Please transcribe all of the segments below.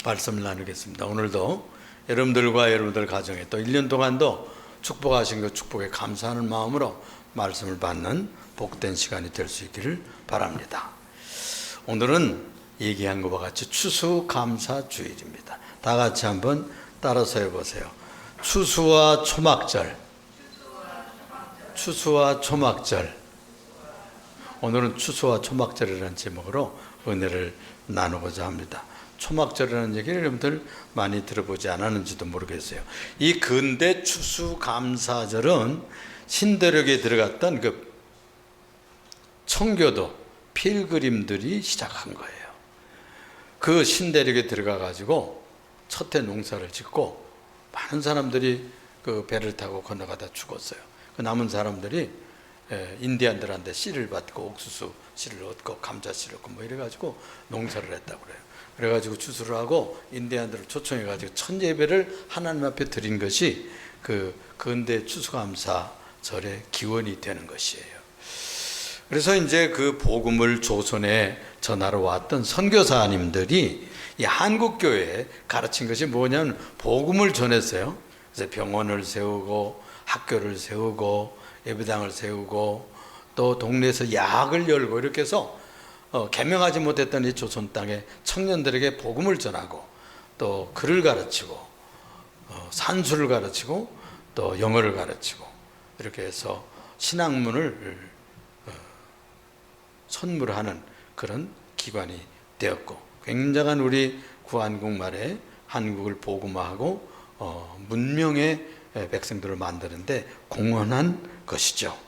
말씀을 나누겠습니다. 오늘도 여러분들과 여러분들 가정에 또 1년 동안도 축복하신 그 축복에 감사하는 마음으로 말씀을 받는 복된 시간이 될 수 있기를 바랍니다. 오늘은 얘기한 것과 같이 추수감사주일입니다. 다 같이 한번 따라서 해보세요. 추수와 초막절. 추수와 초막절. 오늘은 추수와 초막절이라는 제목으로 은혜를 나누고자 합니다. 초막절이라는 얘기를 여러분들 많이 들어보지 않았는지도 모르겠어요. 이 근대 추수감사절은 신대륙에 들어갔던 그 청교도 필그림들이 시작한 거예요. 그 신대륙에 들어가 가지고 첫해 농사를 짓고 많은 사람들이 그 배를 타고 건너가다 죽었어요. 그 남은 사람들이 인디안들한테 씨를 받고 옥수수 씨를 얻고 감자 씨를 얻고 뭐 이래가지고 농사를 했다고 그래요. 그래가지고 추수를 하고 인디안들을 초청해가지고 첫 예배를 하나님 앞에 드린 것이 그 근대 추수감사절의 기원이 되는 것이에요. 그래서 이제 그 복음을 조선에 전하러 왔던 선교사님들이 이 한국교회에 가르친 것이 뭐냐면 복음을 전했어요. 그래서 병원을 세우고 학교를 세우고 예배당을 세우고 또 동네에서 야학을 열고 이렇게 해서 개명하지 못했던 이 조선 땅에 청년들에게 복음을 전하고 또 글을 가르치고 산수를 가르치고 또 영어를 가르치고 이렇게 해서 신학문을 선물하는 그런 기관이 되었고, 굉장한 우리 구한국 말에 한국을 복음화하고 문명의 백성들을 만드는데 공헌한 것이죠.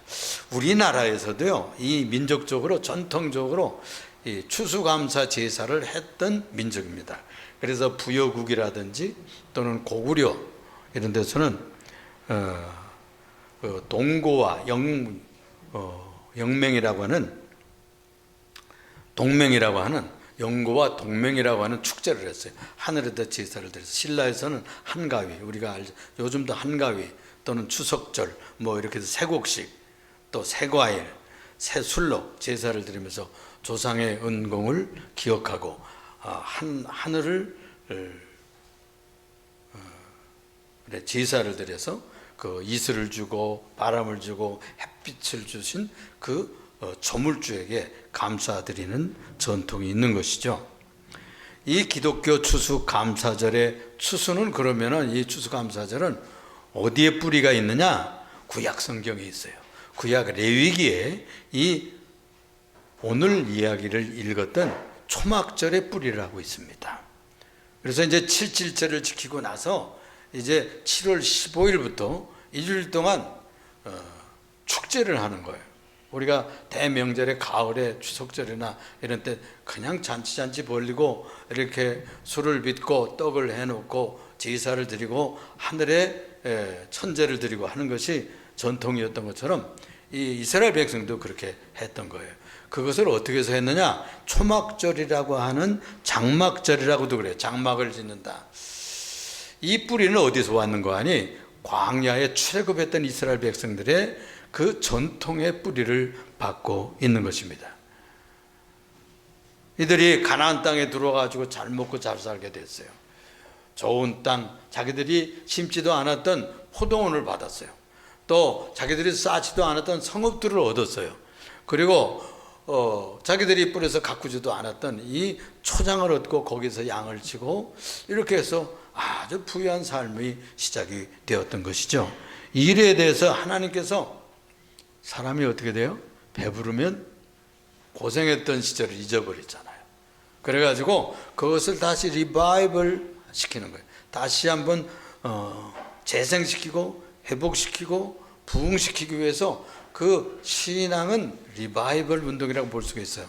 우리나라에서도요, 이 민족적으로 전통적으로 이 추수감사 제사를 했던 민족입니다. 그래서 부여국이라든지 또는 고구려 이런 데서는 동고와 영맹이라고 하는 동맹이라고 하는 영고와 동맹이라고 하는 축제를 했어요. 하늘에다 제사를 드려서 신라에서는 한가위, 우리가 알죠. 요즘도 한가위 또는 추석절 뭐 이렇게 해서 세곡식 또 세과일, 세술로 제사를 드리면서 조상의 은공을 기억하고 하늘을 제사를 드려서 그 이슬을 주고 바람을 주고 햇빛을 주신 그 조물주에게 감사드리는 전통이 있는 것이죠. 이 기독교 추수감사절의 추수는 그러면은 이 추수감사절은 어디에 뿌리가 있느냐? 구약 성경에 있어요. 구약 레위기에 이 오늘 이야기를 읽었던 초막절의 뿌리라고 있습니다. 그래서 이제 7.7절을 지키고 나서 이제 7월 15일부터 일주일 동안 축제를 하는 거예요. 우리가 대명절에 가을에 추석절이나 이런 때 그냥 잔치 벌리고 이렇게 술을 빚고 떡을 해놓고 제사를 드리고 하늘에 천제를 드리고 하는 것이 전통이었던 것처럼 이 이스라엘 백성도 그렇게 했던 거예요. 그것을 어떻게 해서 했느냐? 초막절이라고 하는 장막절이라고도 그래요. 장막을 짓는다. 이 뿌리는 어디서 왔는 거 아니? 광야에 출애굽했던 이스라엘 백성들의 그 전통의 뿌리를 받고 있는 것입니다. 이들이 가나안 땅에 들어와가지고 잘 먹고 잘 살게 됐어요. 좋은 땅, 자기들이 심지도 않았던 포도원을 받았어요. 또 자기들이 쌓지도 않았던 성읍들을 얻었어요. 그리고 자기들이 뿌려서 가꾸지도 않았던 이 초장을 얻고 거기서 양을 치고 이렇게 해서 아주 부유한 삶이 시작이 되었던 것이죠. 이 일에 대해서 하나님께서 사람이 어떻게 돼요? 배부르면 고생했던 시절을 잊어버리잖아요. 그래가지고 그것을 다시 리바이벌 시키는 거예요. 다시 한번 재생시키고 회복시키고 부흥시키기 위해서 그 신앙은 리바이벌 운동이라고 볼 수가 있어요.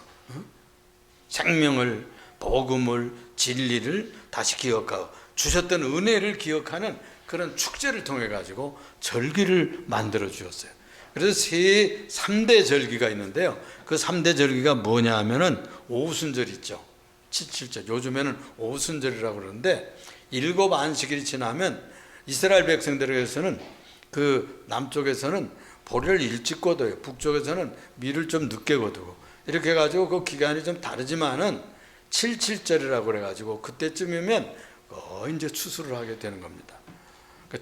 생명을, 복음을, 진리를 다시 기억하고 주셨던 은혜를 기억하는 그런 축제를 통해 가지고 절기를 만들어 주었어요. 그래서 3대 절기가 있는데요. 그 3대 절기가 뭐냐 하면은 오순절 있죠. 7.7절. 요즘에는 오순절이라고 그러는데 7 안식일이 지나면 이스라엘 백성들에게서는 그 남쪽에서는 보리를 일찍 거둬요. 북쪽에서는 밀을 좀 늦게 거두고 이렇게 해가지고 그 기간이 좀 다르지만은 77절이라고 그래가지고 그때쯤이면 이제 추수를 하게 되는 겁니다.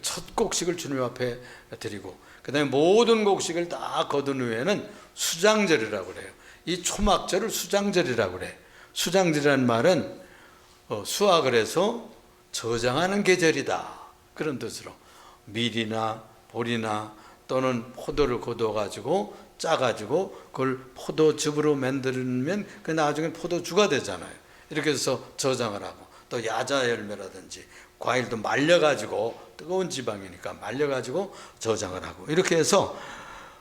첫 곡식을 주님 앞에 드리고 그 다음에 모든 곡식을 다 거둔 후에는 수장절이라고 그래요. 이 초막절을 수장절이라고 그래요. 수장절이라는 말은 수확을 해서 저장하는 계절이다, 그런 뜻으로 밀이나 보리나 또는 포도를 거둬가지고 짜가지고 그걸 포도즙으로 만들면 그 나중에 포도주가 되잖아요. 이렇게 해서 저장을 하고, 또 야자 열매라든지 과일도 말려가지고, 뜨거운 지방이니까 말려가지고 저장을 하고, 이렇게 해서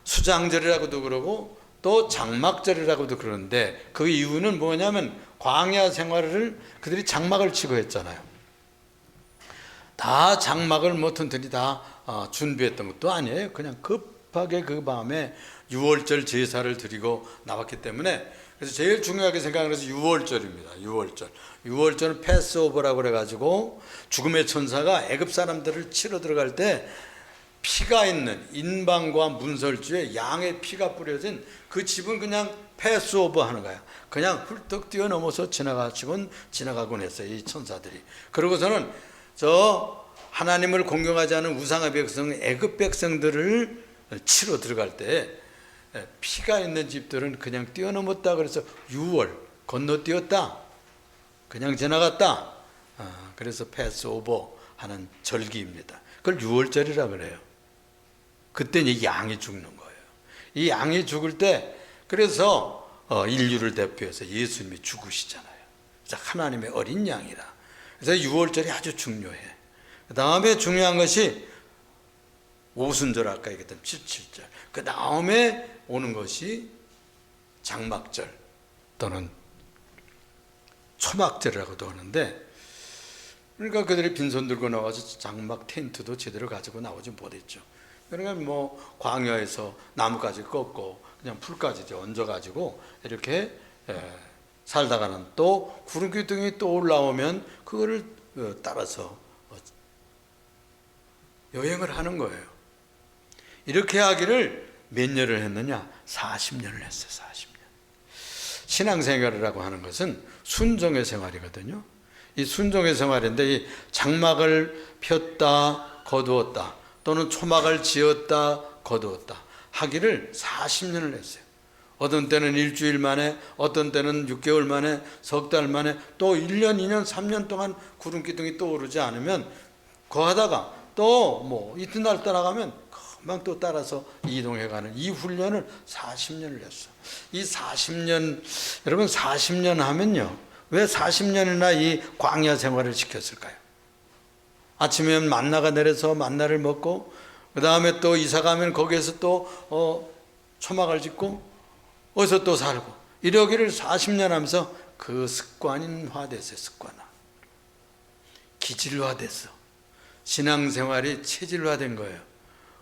수장절이라고도 그러고 또 장막절이라고도 그러는데, 그 이유는 뭐냐면 광야 생활을 그들이 장막을 치고 했잖아요. 다 장막을 뭐 튼튼히 다 준비했던 것도 아니에요. 그냥 급하게 그 밤에 유월절 제사를 드리고 나왔기 때문에, 그래서 제일 중요하게 생각하는 것은 유월절입니다. 유월절은 패스오버라고 그래가지고 죽음의 천사가 애굽 사람들을 치러 들어갈 때 피가 있는 인방과 문설주에 양의 피가 뿌려진 그 집은 그냥 패스오버 하는 거야. 그냥 훌떡 뛰어넘어서 지나가곤 했어요, 이 천사들이. 그러고서는 저 하나님을 공경하지 않은 우상의 백성, 애굽 백성들을 치러 들어갈 때 피가 있는 집들은 그냥 뛰어넘었다. 그래서 유월, 건너뛰었다, 그냥 지나갔다. 그래서 패스오버 하는 절기입니다. 그걸 유월절이라 그래요. 그때는 양이 죽는 거예요. 이 양이 죽을 때, 그래서 인류를 대표해서 예수님이 죽으시잖아요. 그래서 하나님의 어린 양이라. 그래서 유월절이 아주 중요해. 그 다음에 중요한 것이 오순절, 아까 얘기했던 77절. 그 다음에 오는 것이 장막절 또는 초막절이라고도 하는데, 그러니까 그들이 빈손 들고 나와서 장막 텐트도 제대로 가지고 나오지 못했죠. 그러니까 뭐 광야에서 나무까지 꺾고 그냥 풀까지 얹어가지고 이렇게 살다가는 또 구름 기둥이 또 올라오면 그거를 따라서 여행을 하는 거예요. 이렇게 하기를 몇 년을 했느냐? 40년을 했어요. 40년. 신앙생활이라고 하는 것은 순종의 생활이거든요. 이 순종의 생활인데, 이 장막을 폈다 거두었다 또는 초막을 지었다 거두었다 하기를 40년을 했어요. 어떤 때는 일주일 만에, 어떤 때는 6개월 만에, 석 달 만에, 또 1년, 2년, 3년 동안 구름 기둥이 떠오르지 않으면 거하다가 또 뭐 이튿날 따라가면 금방 또 따라서 이동해가는 이 훈련을 40년을 했어. 이 40년, 여러분 40년 하면요, 왜 40년이나 이 광야 생활을 시켰을까요? 아침에 만나가 내려서 만나를 먹고, 그 다음에 또 이사 가면 거기에서 또 초막을 짓고 어디서 또 살고, 이러기를 40년 하면서 그 습관화됐어요. 습관화, 기질화됐어. 신앙생활이 체질화된 거예요.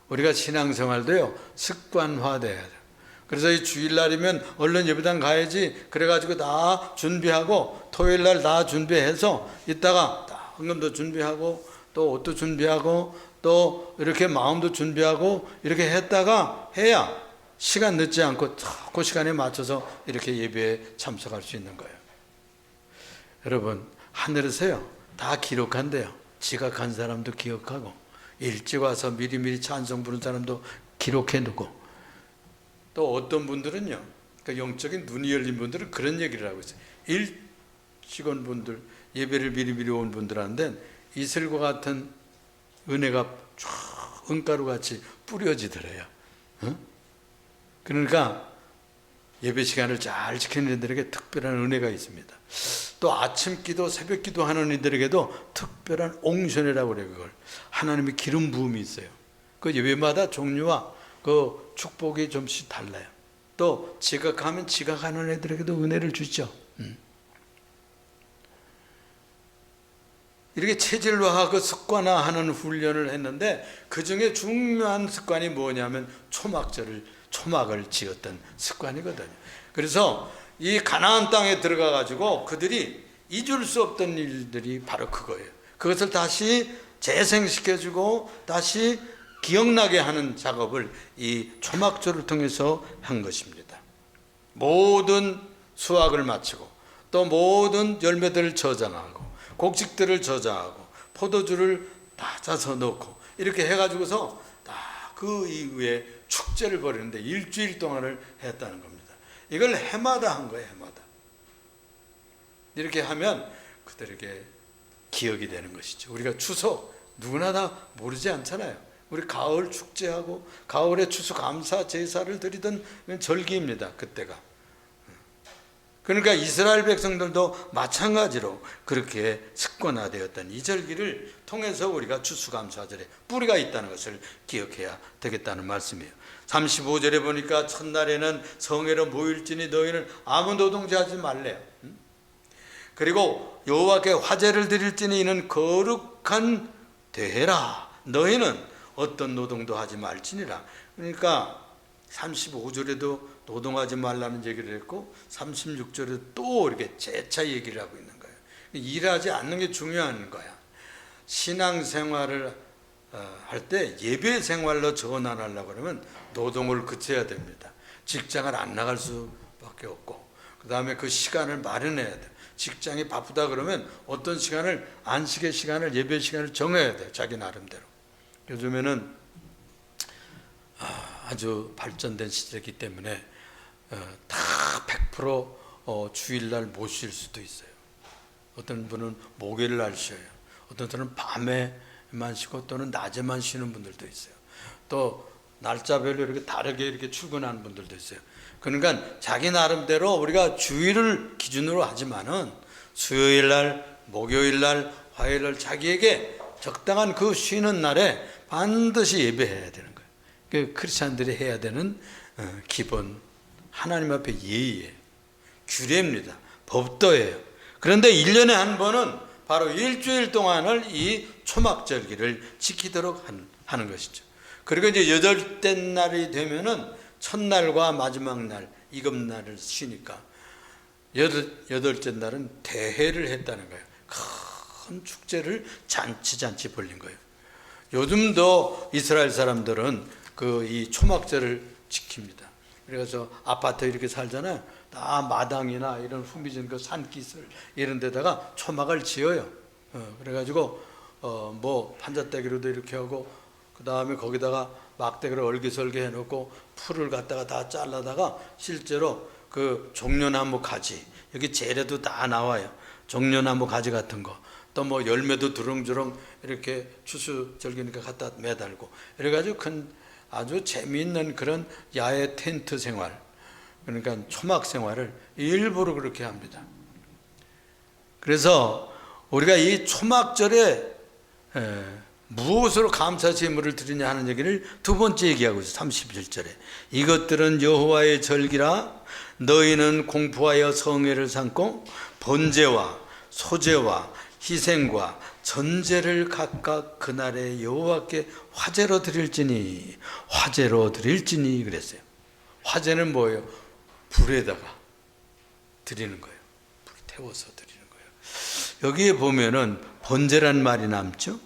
우리가 신앙생활도요 습관화돼야 돼요. 그래서 이 주일날이면 얼른 예배당 가야지 그래가지고 다 준비하고, 토요일날 다 준비해서 이따가 다 헌금도 준비하고 또 옷도 준비하고 또 이렇게 마음도 준비하고 이렇게 했다가 해야 시간 늦지 않고 그 시간에 맞춰서 이렇게 예배에 참석할 수 있는 거예요. 여러분, 하늘에서요 다 기록한대요. 지각한 사람도 기억하고, 일찍 와서 미리미리 찬송 부른 사람도 기록해 두고, 또 어떤 분들은요, 그 영적인 눈이 열린 분들은 그런 얘기를 하고 있어요. 일찍 온 분들, 예배를 미리미리 온 분들한테는 이슬과 같은 은혜가 쫙 은가루같이 뿌려지더래요. 그러니까 예배 시간을 잘 지키는 이들에게 특별한 은혜가 있습니다. 또 아침 기도, 새벽 기도 하는 이들에게도 특별한 옹션이라고 그래요. 그걸 하나님의 기름 부음이 있어요. 그 예배마다 종류와 그 축복이 좀씩 달라요. 또 지각하면 지각하는 애들에게도 은혜를 주죠. 이렇게 체질화하고 습관화하는 훈련을 했는데, 그 중에 중요한 습관이 뭐냐면 초막을 지었던 습관이거든요. 그래서 이 가나안 땅에 들어가 가지고 그들이 잊을 수 없던 일들이 바로 그거예요. 그것을 다시 재생시켜주고 다시 기억나게 하는 작업을 이 초막절을 통해서 한 것입니다. 모든 수확을 마치고 또 모든 열매들을 저장하고 곡식들을 저장하고 포도주를 다 짜서 넣고 이렇게 해가지고서 다 그 이후에 축제를 벌이는데 일주일 동안을 했다는 겁니다. 이걸 해마다 한 거예요. 해마다. 이렇게 하면 그들에게 기억이 되는 것이죠. 우리가 추석 누구나 다 모르지 않잖아요. 우리 가을 축제하고 가을에 추수감사 제사를 드리던 절기입니다. 그때가. 그러니까 이스라엘 백성들도 마찬가지로 그렇게 습관화되었던 이 절기를 통해서 우리가 추수감사절에 뿌리가 있다는 것을 기억해야 되겠다는 말씀이에요. 35절에 보니까 첫날에는 성회로 모일지니 너희는 아무 노동자하지 말래요. 그리고 여호와께 화제를 드릴지니 이는 거룩한 대회라. 너희는 어떤 노동도 하지 말지니라. 그러니까 35절에도 노동하지 말라는 얘기를 했고 36절에 또 이렇게 재차 얘기를 하고 있는 거예요. 일하지 않는 게 중요한 거야. 신앙생활을 할 때 예배 생활로 전환하려고 그러면 노동을 그쳐야 됩니다. 직장을 안 나갈 수밖에 없고 그 다음에 그 시간을 마련해야 돼요. 직장이 바쁘다 그러면 어떤 시간을 안식의 시간을 예배 시간을 정해야 돼요. 자기 나름대로. 요즘에는 아주 발전된 시대이기 때문에 다 100% 주일날 못 쉴 수도 있어요. 어떤 분은 목요일 날 쉬어요. 어떤 분은 밤에만 쉬고 또는 낮에만 쉬는 분들도 있어요. 또 날짜별로 이렇게 다르게 이렇게 출근하는 분들도 있어요. 그러니까 자기 나름대로 우리가 주일을 기준으로 하지만은 수요일 날, 목요일 날, 화요일 날 자기에게 적당한 그 쉬는 날에 반드시 예배해야 되는 거예요. 그 크리스찬들이 해야 되는 기본 하나님 앞에 예의예요. 규례입니다. 법도예요. 그런데 1년에 한 번은 바로 일주일 동안을 이 초막절기를 지키도록 하는 것이죠. 그리고 이제 여덟째 날이 되면은 첫날과 마지막 날, 이금날을 쉬니까 여덟째 날은 대회를 했다는 거예요. 큰 축제를 잔치 벌린 거예요. 요즘도 이스라엘 사람들은 이 초막절을 지킵니다. 그래서 아파트 이렇게 살잖아요. 다 마당이나 이런 후미진 그 산기슭 이런 데다가 초막을 지어요. 그래가지고 뭐 판자떼기로도 이렇게 하고 그 다음에 거기다가 막대기를 얼기설기 해놓고 풀을 갖다가 다 잘라다가 실제로 그 종려나무 가지 여기 재래도 다 나와요. 종려나무 가지 같은 거 또 뭐 열매도 두렁두렁 이렇게 추수절기니까 갖다 매달고 이래가지고 아주 재미있는 그런 야외 텐트 생활 그러니까 초막 생활을 일부러 그렇게 합니다. 그래서 우리가 이 초막절에 무엇으로 감사 제물을 드리냐 하는 얘기를 두 번째 얘기하고 있어요. 31절에 이것들은 여호와의 절기라 너희는 공포하여 성회를 삼고 번제와 소제와 희생과 전제를 각각 그날에 여호와께 화제로 드릴지니 그랬어요. 화제는 뭐예요? 불에다가 드리는 거예요. 불 태워서 드리는 거예요. 여기에 보면은 번제란 말이 남죠.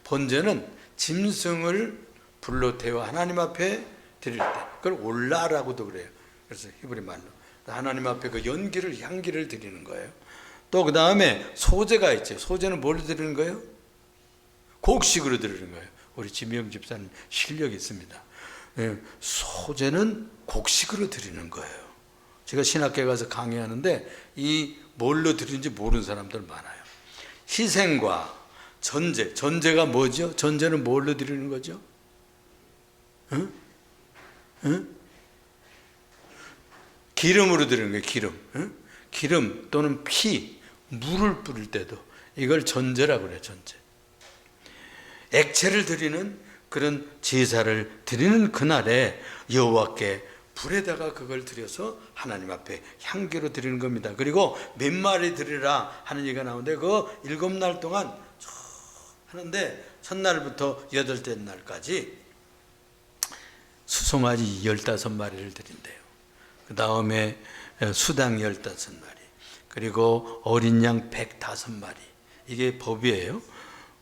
번제는 짐승을 불로 태워 하나님 앞에 드릴 때 그걸 올라라고도 그래요. 그래서 히브리 말로 하나님 앞에 그 향기를 드리는 거예요. 또 그 다음에 소제가 있죠. 소제는 뭘로 드리는 거예요? 곡식으로 드리는 거예요. 우리 지명 집사님 실력이 있습니다. 소제는 곡식으로 드리는 거예요. 제가 신학교에 가서 강의하는데 이 뭘로 드리는지 모르는 사람들 많아요. 희생과 전제가 뭐죠? 전제는 뭘로 드리는 거죠? 기름으로 드리는 거예요. 기름 또는 피, 물을 뿌릴 때도 이걸 전제라고 그래요. 전제. 액체를 드리는 그런 제사를 드리는 그날에 여호와께 불에다가 그걸 드려서 하나님 앞에 향기로 드리는 겁니다. 그리고 몇 마리 드리라 하는 얘기가 나오는데 그 7날 동안 하는데 첫날부터 여덟째 날까지 수송아지 15마리를 드린대요. 그 다음에 수당 15마리 그리고 어린 양 105마리 이게 법이에요.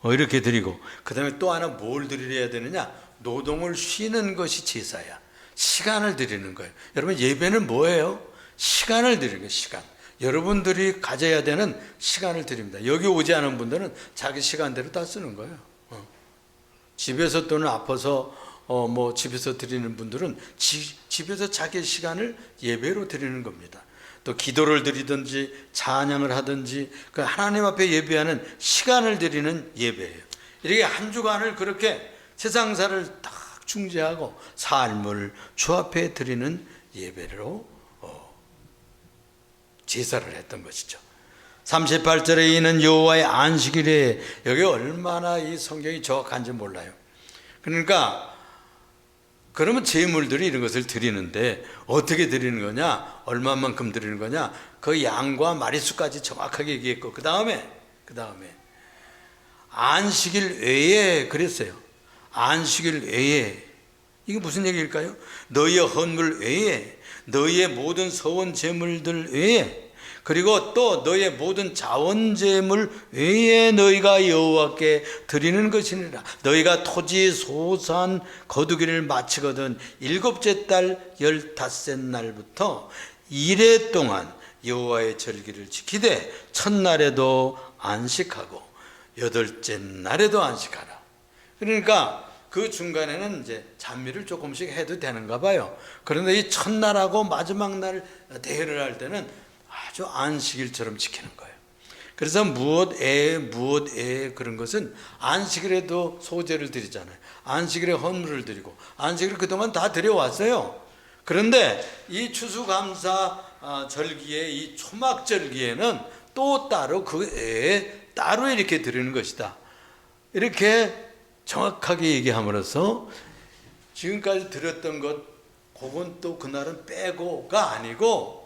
이렇게 드리고 그 다음에 또 하나 뭘 드려야 되느냐? 노동을 쉬는 것이 제사야. 시간을 드리는 거예요. 여러분 예배는 뭐예요? 시간을 드리는 거예요. 시간. 여러분들이 가져야 되는 시간을 드립니다. 여기 오지 않은 분들은 자기 시간대로 다 쓰는 거예요. 집에서 또는 아파서 집에서 드리는 분들은 집에서 자기 시간을 예배로 드리는 겁니다. 또 기도를 드리든지 찬양을 하든지 그 하나님 앞에 예배하는 시간을 드리는 예배예요. 이렇게 한 주간을 그렇게 세상사를 딱 중재하고 삶을 주 앞에 드리는 예배로 제사를 했던 것이죠. 38절에 있는 여호와의 안식일에, 여기 얼마나 이 성경이 정확한지 몰라요. 그러니까 그러면 제물들이 이런 것을 드리는데 어떻게 드리는 거냐, 얼마만큼 드리는 거냐, 그 양과 마리수까지 정확하게 얘기했고, 그 다음에 안식일 외에 그랬어요. 안식일 외에, 이게 무슨 얘기일까요? 너희의 헌물 외에, 너희의 모든 서원 제물들 외에, 그리고 또 너희의 모든 자원 제물 외에 너희가 여호와께 드리는 것이니라. 너희가 토지 소산 거두기를 마치거든 일곱째 달 15째 날부터 이래 동안 여호와의 절기를 지키되 첫날에도 안식하고 여덟째 날에도 안식하라. 그러니까 그 중간에는 이제 잔미를 조금씩 해도 되는가 봐요. 그런데 이 첫날하고 마지막 날 대회를 할 때는 아주 안식일처럼 지키는 거예요. 그래서 무엇에 그런 것은 안식일에도 소제를 드리잖아요. 안식일에 헌물을 드리고 안식일 그동안 다 드려왔어요. 그런데 이 추수감사 절기의 이 초막절기에는 또 따로 그 외에 따로 이렇게 드리는 것이다. 이렇게 정확하게 얘기함으로써 지금까지 드렸던 것, 그건 또 그날은 빼고가 아니고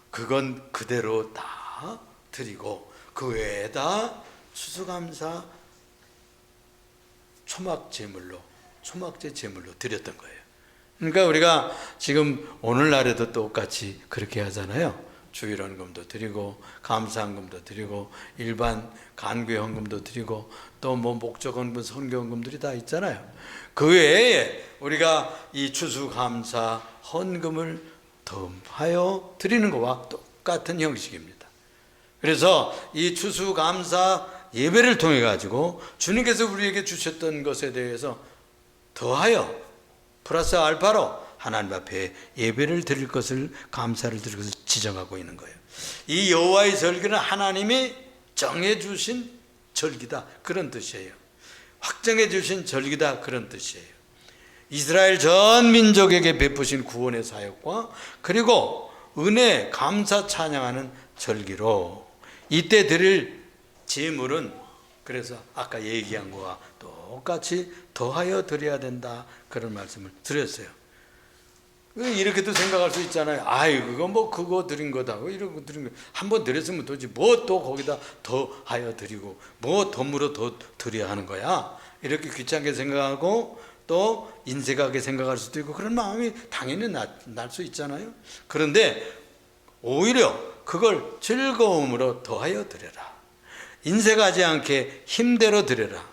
그건 그대로 다 드리고 그 외에다 추수감사 초막제 제물로 드렸던 거예요. 그러니까 우리가 지금 오늘날에도 똑같이 그렇게 하잖아요. 주일 헌금도 드리고 감사헌금도 드리고 일반 간구의 헌금도 드리고 또 목적 헌금, 선교 헌금들이 다 있잖아요. 그 외에 우리가 이 추수감사 헌금을 더하여 드리는 것과 똑같은 형식입니다. 그래서 이 추수감사 예배를 통해 가지고 주님께서 우리에게 주셨던 것에 대해서 더하여 플러스 알파로 하나님 앞에 예배를 드릴 것을, 감사를 드릴 것을 지정하고 있는 거예요. 이 여호와의 절기는 하나님이 정해 주신 절기다, 그런 뜻이에요. 확정해 주신 절기다, 그런 뜻이에요. 이스라엘 전 민족에게 베푸신 구원의 사역과 그리고 은혜, 감사, 찬양하는 절기로 이때 드릴 제물은 그래서 아까 얘기한 거와 똑같이 더하여 드려야 된다, 그런 말씀을 드렸어요. 이렇게도 생각할 수 있잖아요. 아이, 그거 드린 거다, 이런 거 드린 거 한번 드렸으면 도대체 뭐 또 거기다 더하여 드리고 뭐 덤으로 더 드려야 하는 거야, 이렇게 귀찮게 생각하고 또 인색하게 생각할 수도 있고 그런 마음이 당연히 날 수 있잖아요. 그런데 오히려 그걸 즐거움으로 더하여 드려라, 인색하지 않게 힘대로 드려라,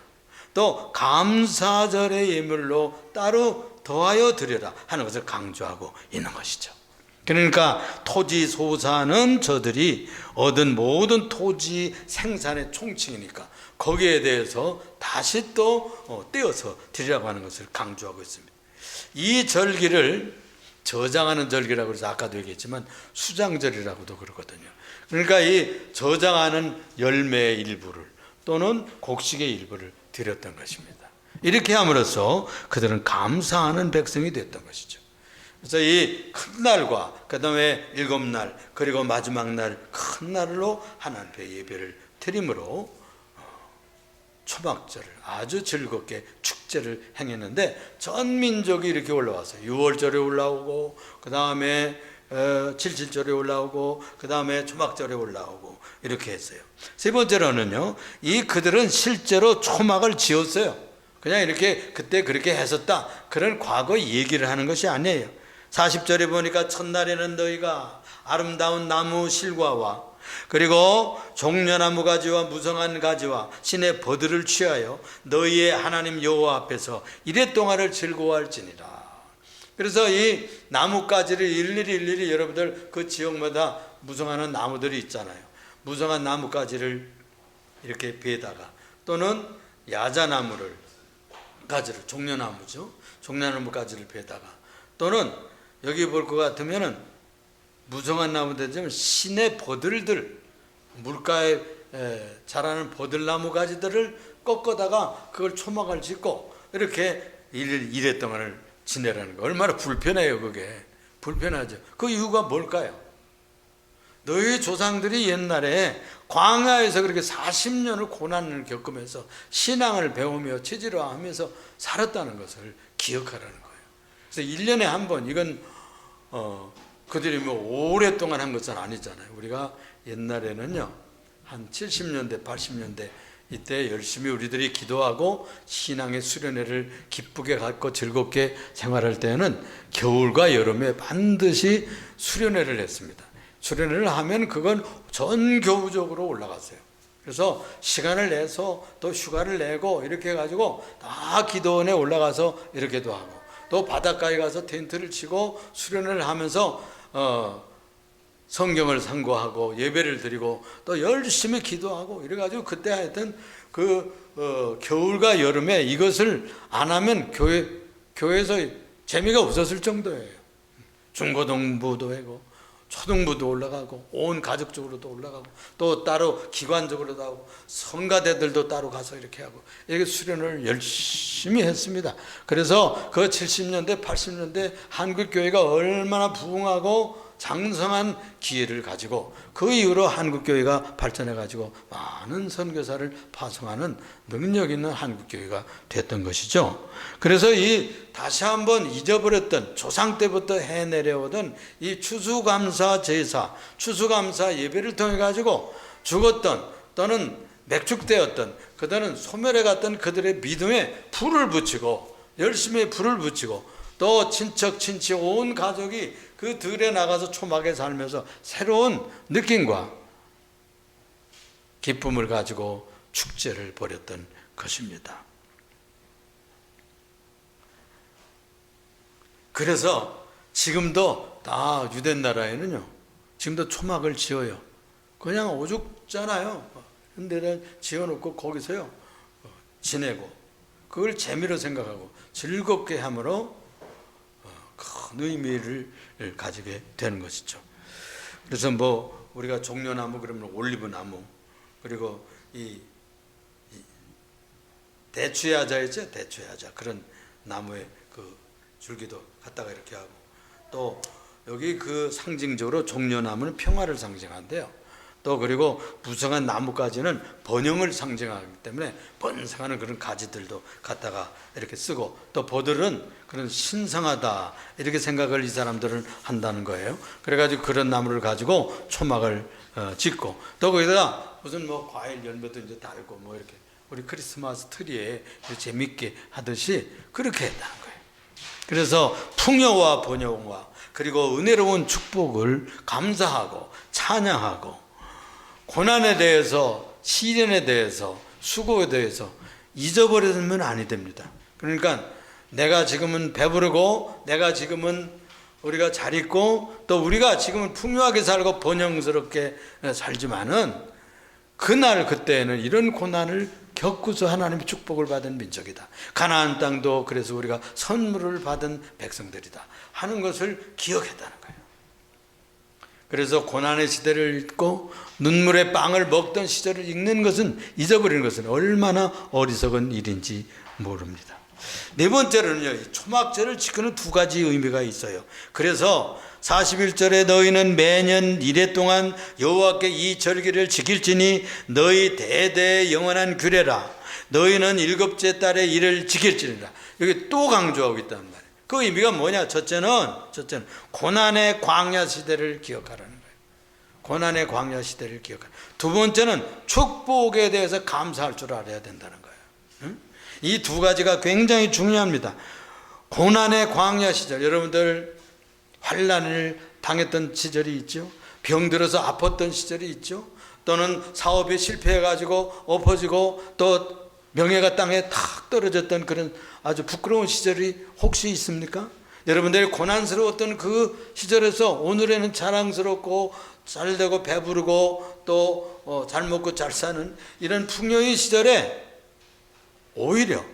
또 감사절의 예물로 따로 더하여 드려라 하는 것을 강조하고 있는 것이죠. 그러니까 토지 소산은 저들이 얻은 모든 토지 생산의 총칭이니까 거기에 대해서 다시 또 떼어서 드리라고 하는 것을 강조하고 있습니다. 이 절기를 저장하는 절기라고 해서 아까도 얘기했지만 수장절이라고도 그러거든요. 그러니까 이 저장하는 열매의 일부를 또는 곡식의 일부를 드렸던 것입니다. 이렇게 함으로써 그들은 감사하는 백성이 됐던 것이죠. 그래서 이 큰 날과 그 다음에 7날 그리고 마지막 날 큰 날로 하나님 앞에 예배를 드림으로 초막절을 아주 즐겁게 축제를 행했는데 전 민족이 이렇게 올라왔어요. 6월절에 올라오고 그 다음에 7.7절에 올라오고 그 다음에 초막절에 올라오고 이렇게 했어요. 세 번째로는요, 이 그들은 실제로 초막을 지었어요. 그냥 이렇게 그때 그렇게 했었다, 그런 과거 얘기를 하는 것이 아니에요. 40절에 보니까 첫날에는 너희가 아름다운 나무 실과와 그리고 종려나무 가지와 무성한 가지와 신의 버들을 취하여 너희의 하나님 여호와 앞에서 이레 동안을 즐거워할지니라. 그래서 이 나뭇가지를 일일이 여러분들 그 지역마다 무성하는 나무들이 있잖아요. 무성한 나무가지를 이렇게 베다가, 또는 야자나무를 가지를, 종려나무죠. 종려나무 가지를 베다가, 또는 여기 볼 것 같으면은 무성한 나무들 되면 시내 버들들, 물가에 자라는 버들나무 가지들을 꺾어다가 그걸 초막을 짓고 이렇게 1회 동안을 지내라는 거. 얼마나 불편해요. 그게 불편하죠. 그 이유가 뭘까요? 너희 조상들이 옛날에 광야에서 그렇게 40년을 고난을 겪으면서 신앙을 배우며 체질화하면서 살았다는 것을 기억하라는 거예요. 그래서 1년에 한 번, 이건 그들이 뭐 오랫동안 한 것은 아니잖아요. 우리가 옛날에는요, 한 70년대 80년대 이때 열심히 우리들이 기도하고 신앙의 수련회를 기쁘게 갖고 즐겁게 생활할 때는 겨울과 여름에 반드시 수련회를 했습니다. 수련회를 하면 그건 전교우적으로 올라갔어요. 그래서 시간을 내서 또 휴가를 내고 이렇게 해가지고 다 기도원에 올라가서 이렇게도 하고, 또 바닷가에 가서 텐트를 치고 수련회를 하면서 성경을 상고하고 예배를 드리고 또 열심히 기도하고 이래가지고, 그때 하여튼 겨울과 여름에 이것을 안 하면 교회에서 재미가 없었을 정도예요. 중고등부도 하고 초등부도 올라가고 온 가족적으로도 올라가고 또 따로 기관적으로도 하고 성가대들도 따로 가서 이렇게 하고 이렇게 수련을 열심히 했습니다. 그래서 그 70년대 80년대 한국교회가 얼마나 부흥하고 장성한 기회를 가지고, 그 이후로 한국교회가 발전해가지고 많은 선교사를 파송하는 능력 있는 한국교회가 됐던 것이죠. 그래서 다시 한번 잊어버렸던, 조상 때부터 해내려오던 이 추수감사 제사, 추수감사 예배를 통해 가지고 죽었던 또는 맥축되었던, 그들은 소멸해 갔던 그들의 믿음에 불을 붙이고, 열심히 불을 붙이고, 또 친척 친치 온 가족이 그 들에 나가서 초막에 살면서 새로운 느낌과 기쁨을 가지고 축제를 벌였던 것입니다. 그래서 지금도 다 유대 나라에는요, 지금도 초막을 지어요. 그냥 오죽잖아요. 근데 지어놓고 거기서요 지내고, 그걸 재미로 생각하고 즐겁게 함으로 큰 의미를 가지게 되는 것이죠. 그래서 뭐 우리가 종려나무 그러면 올리브나무, 그리고 이 대추야자 있죠, 대추야자, 그런 나무의 그 줄기도 갖다가 이렇게 하고, 또 여기 그 상징적으로 종려나무는 평화를 상징한대요. 또 그리고 무성한 나무까지는 번영을 상징하기 때문에 번성하는 그런 가지들도 갖다가 이렇게 쓰고, 또 버들은 그런 신성하다 이렇게 생각을 이 사람들은 한다는 거예요. 그래가지고 그런 나무를 가지고 초막을 짓고, 또 거기다가 무슨 뭐 과일 열매도 이제 달고 뭐 이렇게 우리 크리스마스 트리에 재밌게 하듯이 그렇게 했다는 거예요. 그래서 풍요와 번영과 그리고 은혜로운 축복을 감사하고 찬양하고, 고난에 대해서, 시련에 대해서, 수고에 대해서 잊어버리면 아니 됩니다. 그러니까 내가 지금은 배부르고, 내가 지금은 우리가 잘 있고, 또 우리가 지금은 풍요하게 살고 번영스럽게 살지만은, 그날 그때에는 이런 고난을 겪고서 하나님의 축복을 받은 민족이다. 가나안 땅도 그래서 우리가 선물을 받은 백성들이다 하는 것을 기억했다는 거예요. 그래서 고난의 시대를 잊고 눈물의 빵을 먹던 시절을 잊는 것은, 잊어버리는 것은 얼마나 어리석은 일인지 모릅니다. 네 번째로는요, 초막절을 지키는 두 가지 의미가 있어요. 그래서 41절에 너희는 매년 이래 동안 여호와께 이 절기를 지킬지니 너희 대대의 영원한 규례라. 너희는 일곱째 달에 이를 지킬지니라. 여기 또 강조하고 있단 말이에요. 그 의미가 뭐냐? 첫째는 고난의 광야 시대를 기억하라는 거예요. 고난의 광야 시대를 기억하라. 두 번째는 축복에 대해서 감사할 줄 알아야 된다는 거예요. 이 두 가지가 굉장히 중요합니다. 고난의 광야 시절, 여러분들 환난을 당했던 시절이 있죠. 병들어서 아팠던 시절이 있죠. 또는 사업이 실패해가지고 엎어지고 또 명예가 땅에 탁 떨어졌던 그런 아주 부끄러운 시절이 혹시 있습니까? 여러분들이 고난스러웠던 그 시절에서 오늘에는 자랑스럽고 잘되고 배부르고 또 잘 먹고 잘 사는 이런 풍요의 시절에 오히려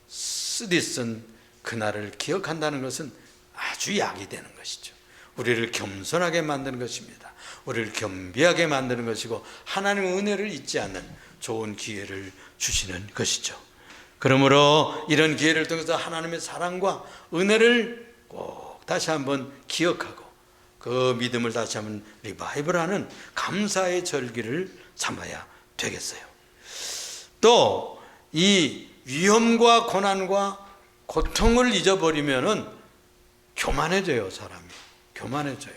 쓰디쓴 그날을 기억한다는 것은 아주 약이 되는 것이죠. 우리를 겸손하게 만드는 것입니다. 우리를 겸비하게 만드는 것이고 하나님의 은혜를 잊지 않는 좋은 기회를 주시는 것이죠. 그러므로 이런 기회를 통해서 하나님의 사랑과 은혜를 꼭 다시 한번 기억하고 그 믿음을 다시 한번 리바이벌하는 감사의 절기를 삼아야 되겠어요. 또 이 위험과 고난과 고통을 잊어버리면은 교만해져요. 사람이 교만해져요.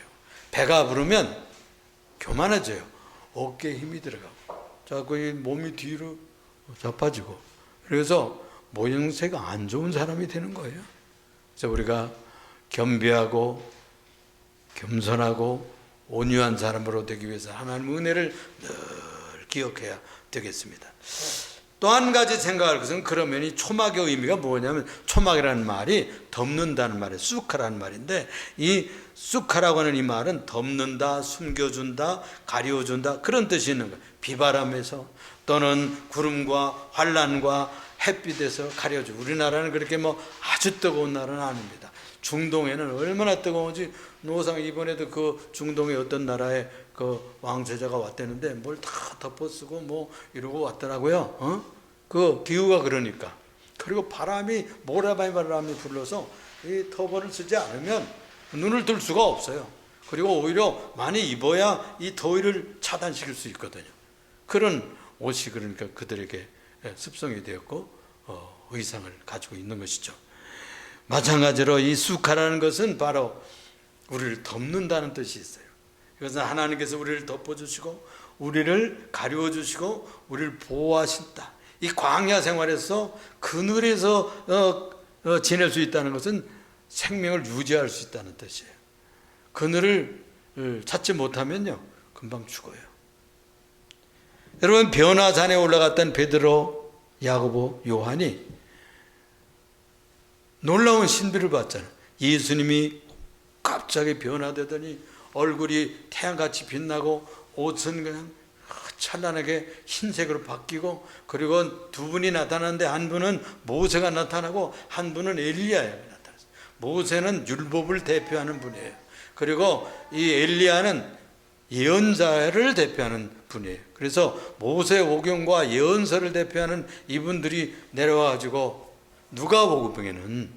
배가 부르면 교만해져요. 어깨에 힘이 들어가고 자꾸 이 몸이 뒤로 자빠지고 그래서 모양새가 안 좋은 사람이 되는 거예요. 그래서 우리가 겸비하고 겸손하고 온유한 사람으로 되기 위해서 하나님의 은혜를 늘 기억해야 되겠습니다. 또 한 가지 생각할 것은 그러면 이 초막의 의미가 뭐냐면 초막이라는 말이 덮는다는 말이에요. 수카라는 말인데 이 수카라고 하는 이 말은 덮는다, 숨겨준다, 가려준다 그런 뜻이 있는 거예요. 비바람에서 또는 구름과 환란과 햇빛에서 가려주고 우리나라는 그렇게 뭐 아주 뜨거운 나라는 아닙니다. 중동에는 얼마나 뜨거운지 노상 이번에도 그 중동의 어떤 나라에 그 왕세자가 왔다는데 뭘 다 덮어쓰고 뭐 이러고 왔더라고요. 그 기후가 그러니까. 그리고 바람이 모래바람이 불러서 이 터벌을 쓰지 않으면 눈을 뜰 수가 없어요. 그리고 오히려 많이 입어야 이 더위를 차단시킬 수 있거든요. 그런 옷이 그러니까 그들에게 습성이 되었고 의상을 가지고 있는 것이죠. 마찬가지로 이 수카라는 것은 바로 우리를 덮는다는 뜻이 있어요. 그것은 하나님께서 우리를 덮어주시고 우리를 가려주시고 우리를 보호하신다. 이 광야 생활에서 그늘에서 지낼 수 있다는 것은 생명을 유지할 수 있다는 뜻이에요. 그늘을 찾지 못하면요 금방 죽어요. 여러분 변화산에 올라갔던 베드로, 야고보, 요한이 놀라운 신비를 봤잖아요. 예수님이 갑자기 변화되더니 얼굴이 태양같이 빛나고 옷은 그냥 찬란하게 흰색으로 바뀌고 그리고 두 분이 나타났는데 한 분은 모세가 나타나고 한 분은 엘리야가 나타났어요. 모세는 율법을 대표하는 분이에요. 그리고 이 엘리야는 예언자를 대표하는 분이에요. 그래서 모세 오경과 예언서를 대표하는 이분들이 내려와가지고 누가복음에는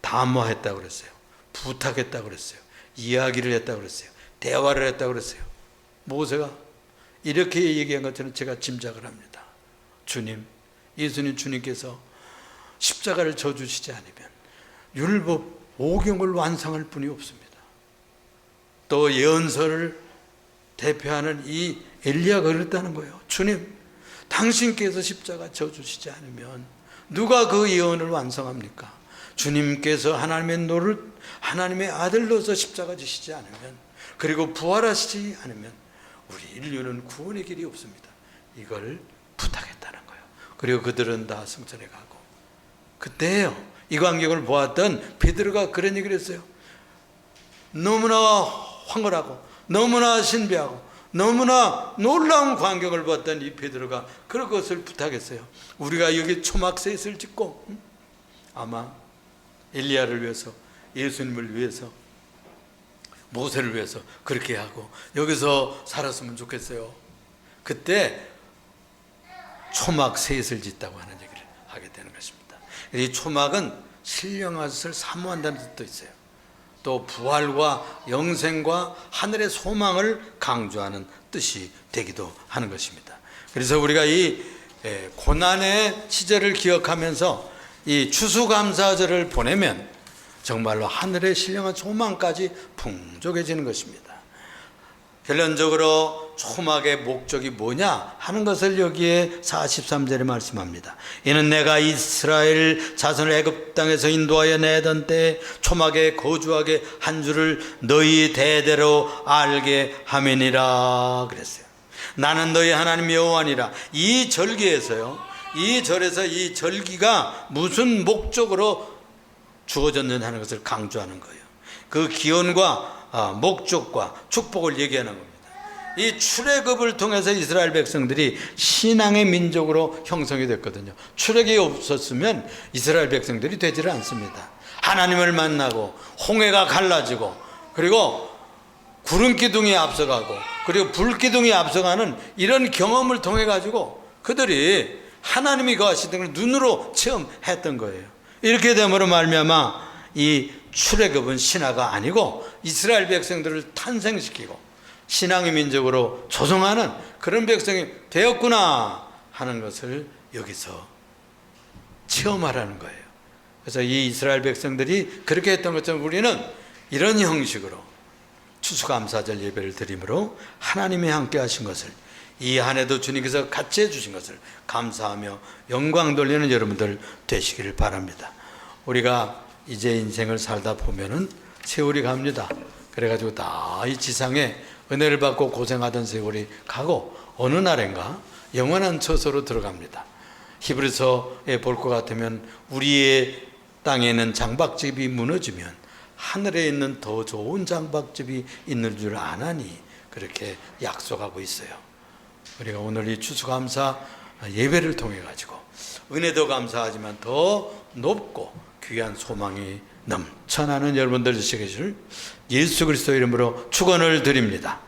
담화했다고 그랬어요. 부탁했다고 그랬어요. 이야기를 했다고 그랬어요. 대화를 했다고 그랬어요. 모세가 이렇게 얘기한 것처럼 제가 짐작을 합니다. 주님, 예수님 주님께서 십자가를 져주시지 않으면 율법 오경을 완성할 분이 없습니다. 또 예언서를 대표하는 이 엘리야가 그랬다는 거예요. 주님, 당신께서 십자가 져주시지 않으면 누가 그 예언을 완성합니까? 주님께서 하나님의 아들로서 십자가 지시지 않으면 그리고 부활하시지 않으면 우리 인류는 구원의 길이 없습니다. 이걸 부탁했다는 거예요. 그리고 그들은 다 승천해 가고 그때요 이 광경을 보았던 베드로가 그런 얘기를 했어요. 너무나 황홀하고 너무나 신비하고 너무나 놀라운 광경을 보았던 이 베드로가 그런 것을 부탁했어요. 우리가 여기 초막셋을 짓고 아마 엘리야를 위해서 예수님을 위해서 모세를 위해서 그렇게 하고 여기서 살았으면 좋겠어요. 그때 초막셋을 짓다고 하는 얘기를 하게 되는 것입니다. 이 초막은 신령한 것을 사모한다는 뜻도 있어요. 또 부활과 영생과 하늘의 소망을 강조하는 뜻이 되기도 하는 것입니다. 그래서 우리가 이 고난의 시절을 기억하면서 이 추수감사절을 보내면 정말로 하늘의 신령한 소망까지 풍족해지는 것입니다. 결론적으로 초막의 목적이 뭐냐 하는 것을 여기에 43절에 말씀합니다. 이는 내가 이스라엘 자손을 애굽 땅에서 인도하여 내던 때 초막에 거주하게 한 줄을 너희 대대로 알게 함이니라 그랬어요. 나는 너희 하나님 여호와니라. 이 절기에서요, 이 절에서 이 절기가 무슨 목적으로 주어졌느냐는 것을 강조하는 거예요. 그 기원과 목적과 축복을 얘기하는 겁니다. 이 출애굽을 통해서 이스라엘 백성들이 신앙의 민족으로 형성이 됐거든요. 출애굽이 없었으면 이스라엘 백성들이 되지를 않습니다. 하나님을 만나고 홍해가 갈라지고 그리고 구름 기둥이 앞서가고 그리고 불 기둥이 앞서가는 이런 경험을 통해 가지고 그들이 하나님이 거하시던 걸 눈으로 체험했던 거예요. 이렇게 됨으로 말미암아 이 출애굽은 신화가 아니고 이스라엘 백성들을 탄생시키고 신앙의 민족으로 조성하는 그런 백성이 되었구나 하는 것을 여기서 체험하라는 거예요. 그래서 이 이스라엘 백성들이 그렇게 했던 것처럼 우리는 이런 형식으로 추수감사절 예배를 드림으로 하나님이 함께 하신 것을, 이 한 해도 주님께서 같이 해주신 것을 감사하며 영광 돌리는 여러분들 되시기를 바랍니다. 우리가 이제 인생을 살다 보면은 세월이 갑니다. 그래가지고 다 이 지상에 은혜를 받고 고생하던 세월이 가고 어느 날인가 영원한 처소로 들어갑니다. 히브리서에 볼 것 같으면 우리의 땅에는 장박집이 무너지면 하늘에 있는 더 좋은 장박집이 있는 줄 아나니 그렇게 약속하고 있어요. 우리가 오늘 이 추수감사 예배를 통해 가지고 은혜도 감사하지만 더 높고 귀한 소망이 넘쳐나는 여러분들 되시기를 예수 그리스도 이름으로 축원을 드립니다.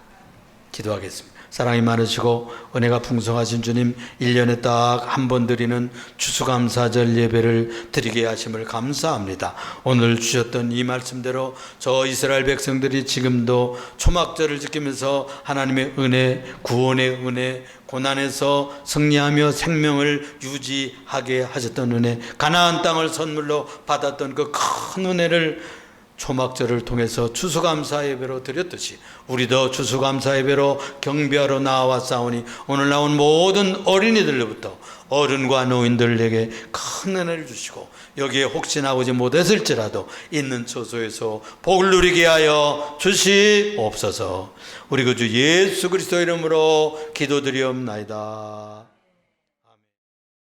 기도하겠습니다. 사랑이 많으시고 은혜가 풍성하신 주님, 1년에 딱 한 번 드리는 추수감사절 예배를 드리게 하심을 감사합니다. 오늘 주셨던 이 말씀대로 저 이스라엘 백성들이 지금도 초막절을 지키면서 하나님의 은혜, 구원의 은혜, 고난에서 승리하며 생명을 유지하게 하셨던 은혜, 가나안 땅을 선물로 받았던 그 큰 은혜를 초막절을 통해서 추수감사 예배로 드렸듯이 우리도 추수감사 예배로 경배하러 나와싸우니 오늘 나온 모든 어린이들로부터 어른과 노인들에게 큰 은혜를 주시고 여기에 혹시 나오지 못했을지라도 있는 처소에서 복을 누리게 하여 주시옵소서. 우리 그 주 예수 그리스도 이름으로 기도드리옵나이다.